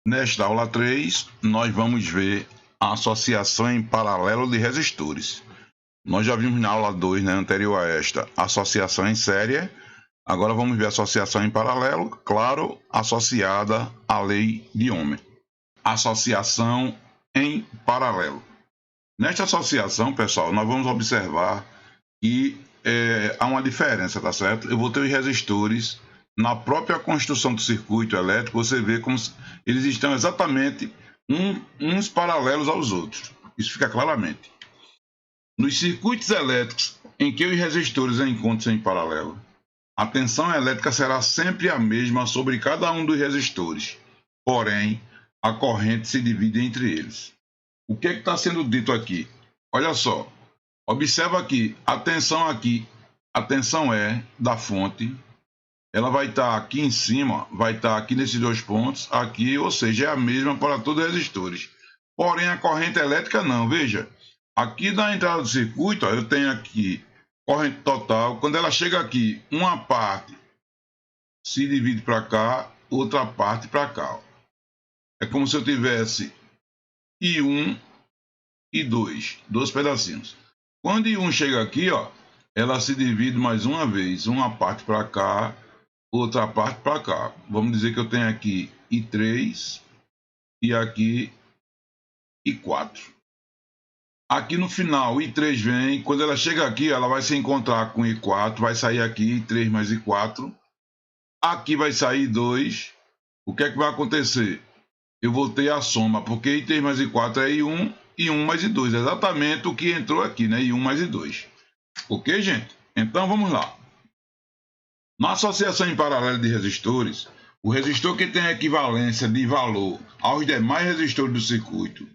Nesta aula 3, nós vamos ver a associação em paralelo de resistores. Nós já vimos na aula 2, anterior a esta, associação em série. Agora vamos ver a associação em paralelo, claro, associada à lei de Ohm. Associação em paralelo. Nesta associação, pessoal, nós vamos observar que há uma diferença, tá certo? Eu vou ter os resistores na própria construção do circuito elétrico, você vê como eles estão exatamente uns paralelos aos outros. Isso fica claramente. Nos circuitos elétricos em que os resistores encontram-se em paralelo, a tensão elétrica será sempre a mesma sobre cada um dos resistores, porém, a corrente se divide entre eles. O que está sendo dito aqui? Olha só, observa aqui, a tensão é da fonte, ela vai estar aqui em cima, vai estar aqui nesses dois pontos, aqui, ou seja, é a mesma para todos os resistores. Porém, a corrente elétrica não, veja, aqui na entrada do circuito, ó, eu tenho aqui corrente total, quando ela chega aqui, uma parte se divide para cá, outra parte para cá. Ó. É como se eu tivesse I1 e 2, dois pedacinhos. Quando I1 chega aqui, ó, ela se divide mais uma vez, uma parte para cá, outra parte para cá. Vamos dizer que eu tenho aqui I3 e aqui I4. Aqui no final, I3 vem, quando ela chega aqui, ela vai se encontrar com I4, vai sair aqui I3 mais I4. Aqui vai sair 2. O que é que vai acontecer? Eu vou ter a soma, porque I3 mais I4 é I1, I1 mais I2. É exatamente o que entrou aqui, né? I1 mais I2. Ok, gente? Então, vamos lá. Na associação em paralelo de resistores, o resistor que tem a equivalência de valor aos demais resistores do circuito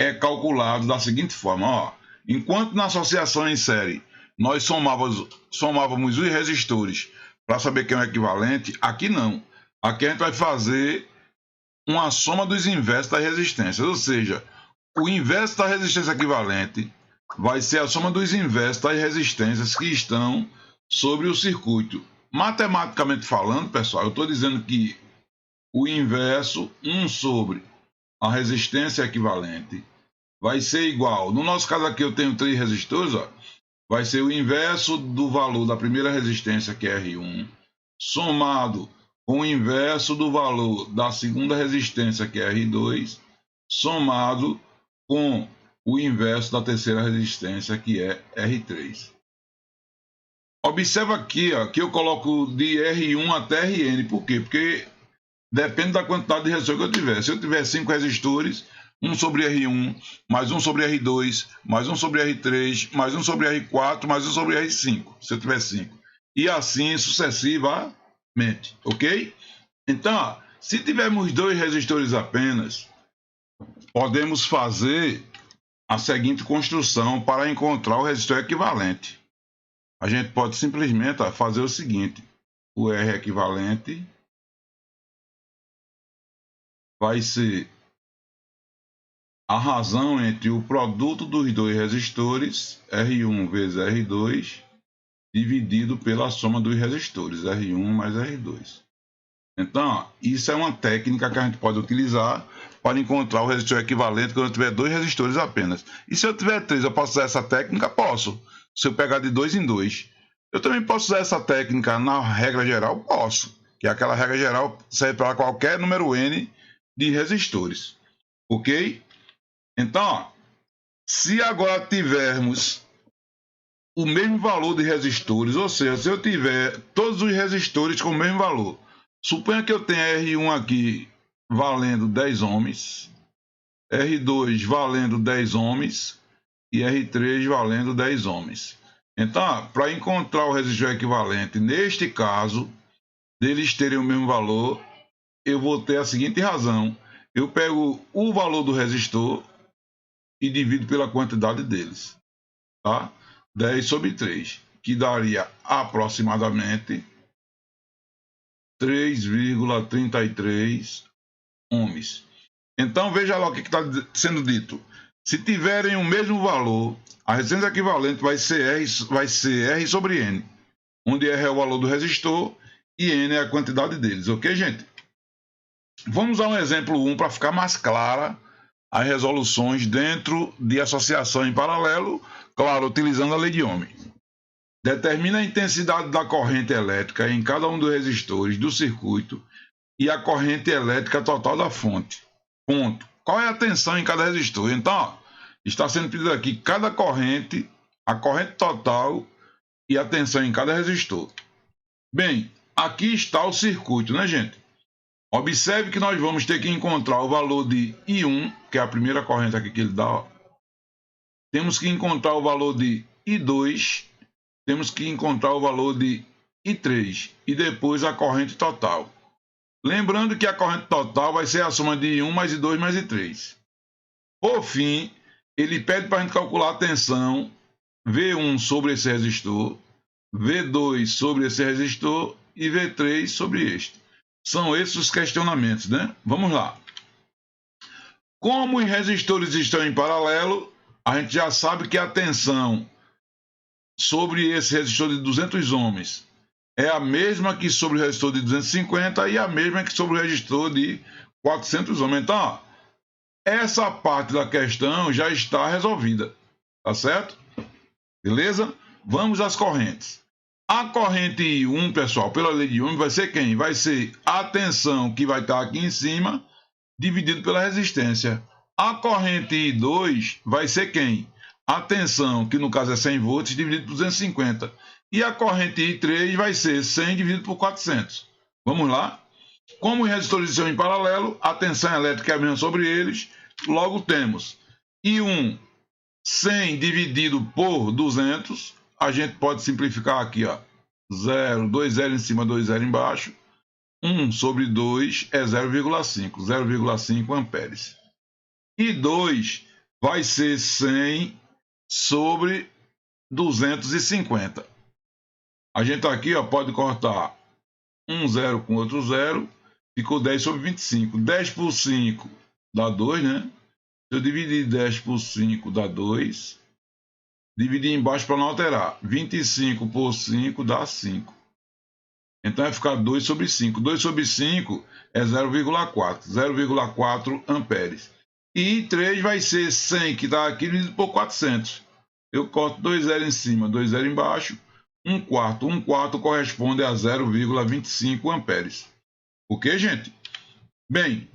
é calculado da seguinte forma. Ó, enquanto na associação em série nós somávamos os resistores para saber quem é o equivalente, aqui não. Aqui a gente vai fazer uma soma dos inversos das resistências, ou seja, o inverso da resistência equivalente vai ser a soma dos inversos das resistências que estão sobre o circuito. Matematicamente falando, pessoal, eu estou dizendo que o inverso, 1 sobre a resistência equivalente, vai ser igual. No nosso caso aqui eu tenho 3 resistores, ó, vai ser o inverso do valor da primeira resistência, que é R1, somado com o inverso do valor da segunda resistência, que é R2, somado com o inverso da terceira resistência, que é R3. Observa aqui, ó, que eu coloco de R1 até Rn. Por quê? Porque depende da quantidade de resistor que eu tiver. Se eu tiver 5 resistores, 1 sobre R1, mais 1 sobre R2, mais 1 sobre R3, mais 1 sobre R4, mais 1 sobre R5, se eu tiver 5. E assim sucessivamente, ok? Então, ó, se tivermos 2 resistores apenas, podemos fazer a seguinte construção para encontrar o resistor equivalente. A gente pode simplesmente fazer o seguinte, o R equivalente vai ser a razão entre o produto dos 2 resistores, R1 vezes R2, dividido pela soma dos resistores, R1 mais R2. Então, isso é uma técnica que a gente pode utilizar para encontrar o resistor equivalente quando eu tiver 2 resistores apenas. E se eu tiver 3, eu posso usar essa técnica? Posso. Se eu pegar de 2 em 2. Eu também posso usar essa técnica na regra geral? Posso. Que aquela regra geral serve para qualquer número N de resistores. Ok? Então, ó, se agora tivermos o mesmo valor de resistores, ou seja, se eu tiver todos os resistores com o mesmo valor, suponha que eu tenha R1 aqui valendo 10 ohms, R2 valendo 10 ohms e R3 valendo 10 ohms. Então, para encontrar o resistor equivalente, neste caso, deles terem o mesmo valor, eu vou ter a seguinte razão. Eu pego o valor do resistor e divido pela quantidade deles, tá? 10 sobre 3, que daria aproximadamente 3,33 ohms. Então, veja lá o que está sendo dito. Se tiverem o mesmo valor, a resistência equivalente vai ser R sobre N, onde R é o valor do resistor e N é a quantidade deles, ok, gente? Vamos a um exemplo 1 para ficar mais clara as resoluções dentro de associação em paralelo, claro, utilizando a lei de Ohm. Determina a intensidade da corrente elétrica em cada um dos resistores do circuito e a corrente elétrica total da fonte. Ponto. Qual é a tensão em cada resistor? Então, ó, está sendo pedido aqui cada corrente, a corrente total e a tensão em cada resistor. Bem, aqui está o circuito, né, gente? Observe que nós vamos ter que encontrar o valor de I1, que é a primeira corrente aqui que ele dá. Ó. Temos que encontrar o valor de I2, temos que encontrar o valor de I3 e depois a corrente total. Lembrando que a corrente total vai ser a soma de I1 mais I2 mais I3. Por fim, ele pede para a gente calcular a tensão V1 sobre esse resistor, V2 sobre esse resistor e V3 sobre este. São esses os questionamentos, né? Vamos lá. Como os resistores estão em paralelo, a gente já sabe que a tensão sobre esse resistor de 200 ohms é a mesma que sobre o resistor de 250 e a mesma que sobre o resistor de 400 ohms. Então, ó, essa parte da questão já está resolvida, tá certo? Beleza? Vamos às correntes. A corrente I1, pessoal, pela lei de Ohm, vai ser quem? Vai ser a tensão que vai estar aqui em cima, dividido pela resistência. A corrente I2 vai ser quem? A tensão, que no caso é 100 volts, dividido por 250. E a corrente I3 vai ser 100 dividido por 400. Vamos lá? Como os resistores estão em paralelo, a tensão elétrica é a mesma sobre eles. Logo temos I1 100 dividido por 200. A gente pode simplificar aqui, ó. 0, 2 zero em cima, 2 zero embaixo. 1 sobre 2 é 0,5, 0,5 amperes. E 2 vai ser 100 sobre 250. A gente aqui ó, pode cortar um zero com outro zero, ficou 10 sobre 25. 10 por 5 dá 2, né? Se eu dividir 10 por 5 dá 2. Dividir embaixo para não alterar. 25 por 5 dá 5. Então vai ficar 2 sobre 5. 2 sobre 5 é 0,4. 0,4 amperes. E 3 vai ser 100, que está aqui, dividido por 400. Eu corto 2 zero em cima, 2 zero embaixo. 1 quarto. 1 quarto corresponde a 0,25 amperes. Ok, gente? Bem,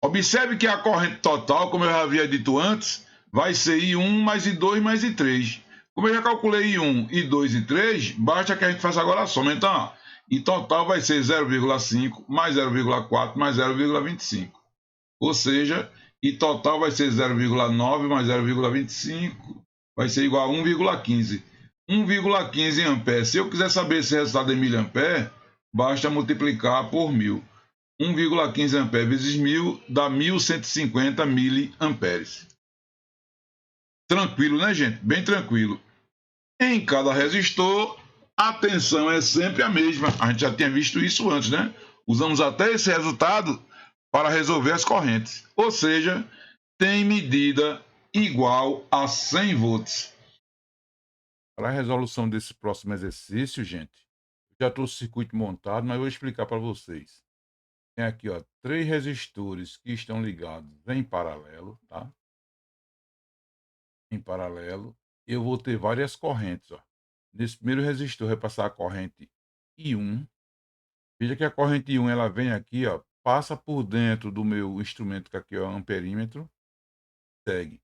observe que a corrente total, como eu já havia dito antes, vai ser I1 mais I2 mais I3. Como eu já calculei I1, I2 e I3, basta que a gente faça agora a soma. Então, ó, e total vai ser 0,5 mais 0,4 mais 0,25. Ou seja, e total vai ser 0,9 mais 0,25, vai ser igual a 1,15. 1,15 amperes. Se eu quiser saber esse resultado em miliampere, basta multiplicar por 1000. 1,15 amperes vezes 1000 dá 1150 miliamperes. Tranquilo, né, gente? Bem tranquilo. Em cada resistor, a tensão é sempre a mesma. A gente já tinha visto isso antes, né? Usamos até esse resultado para resolver as correntes. Ou seja, tem medida igual a 100 volts. Para a resolução desse próximo exercício, gente, já trouxe o circuito montado, mas eu vou explicar para vocês. Tem aqui, ó, 3 resistores que estão ligados em paralelo, tá? Em paralelo. Eu vou ter várias correntes, ó. Nesse primeiro resistor vai passar a corrente I1. Veja que a corrente I1 ela vem aqui, ó, passa por dentro do meu instrumento que aqui é o amperímetro, segue.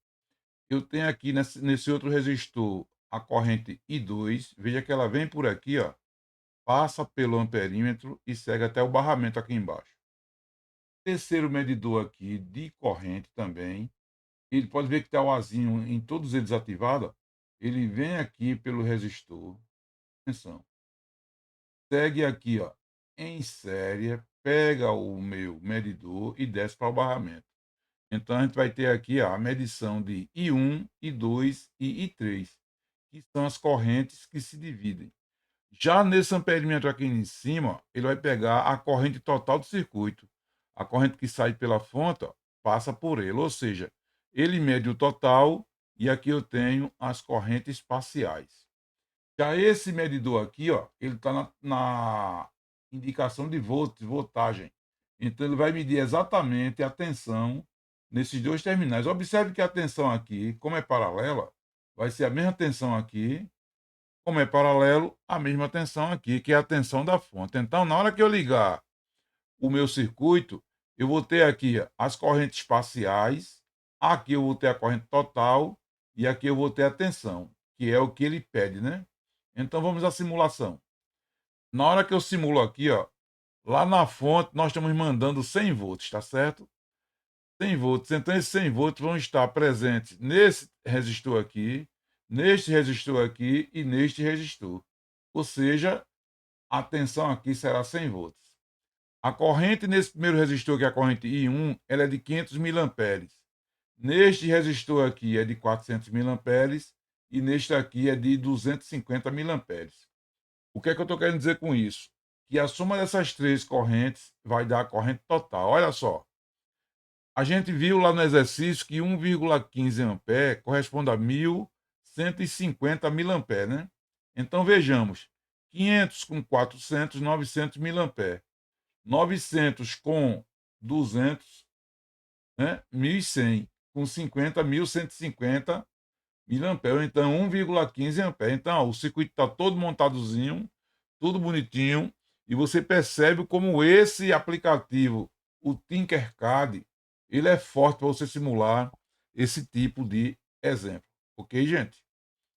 Eu tenho aqui nesse outro resistor a corrente I2. Veja que ela vem por aqui, ó, passa pelo amperímetro e segue até o barramento aqui embaixo. Terceiro medidor aqui de corrente também. Ele pode ver que está o azinho em todos eles ativado. Ó. Ele vem aqui pelo resistor. Atenção. Segue aqui, ó, em série, pega o meu medidor e desce para o barramento. Então a gente vai ter aqui ó, a medição de I1, I2 e I3, que são as correntes que se dividem. Já nesse amperímetro aqui em cima, ó, ele vai pegar a corrente total do circuito. A corrente que sai pela fonte ó, passa por ele, ou seja, ele mede o total e aqui eu tenho as correntes parciais. Já esse medidor aqui, ó, ele está na indicação de voltagem. Então, ele vai medir exatamente a tensão nesses dois terminais. Observe que a tensão aqui, como é paralela, vai ser a mesma tensão aqui, como é paralelo, a mesma tensão aqui, que é a tensão da fonte. Então, na hora que eu ligar o meu circuito, eu vou ter aqui as correntes parciais, aqui eu vou ter a corrente total e aqui eu vou ter a tensão, que é o que ele pede, né? Então, vamos à simulação. Na hora que eu simulo aqui, ó, lá na fonte, nós estamos mandando 100 volts, tá certo? 100 volts. Então, esses 100 volts vão estar presentes nesse resistor aqui, neste resistor aqui e neste resistor. Ou seja, a tensão aqui será 100 volts. A corrente nesse primeiro resistor, que é a corrente I1, ela é de 500 miliamperes. Neste resistor aqui é de 400 miliamperes e neste aqui é de 250 miliamperes. O que é que eu estou querendo dizer com isso? Que a soma dessas três correntes vai dar a corrente total. Olha só, a gente viu lá no exercício que 1,15 ampere corresponde a 1.150 miliamperes, né? Então vejamos, 500 com 400, 900 miliamperes. 900 com 200, né? 1.100 com 50, 1.150 miliamperes. Então 1,15 ampere. Então ó, o circuito está todo montadozinho, tudo bonitinho, e você percebe como esse aplicativo, o Tinkercad, ele é forte para você simular esse tipo de exemplo. Ok, gente?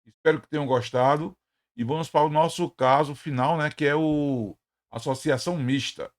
Espero que tenham gostado e vamos para o nosso caso final, né, que é o associação mista.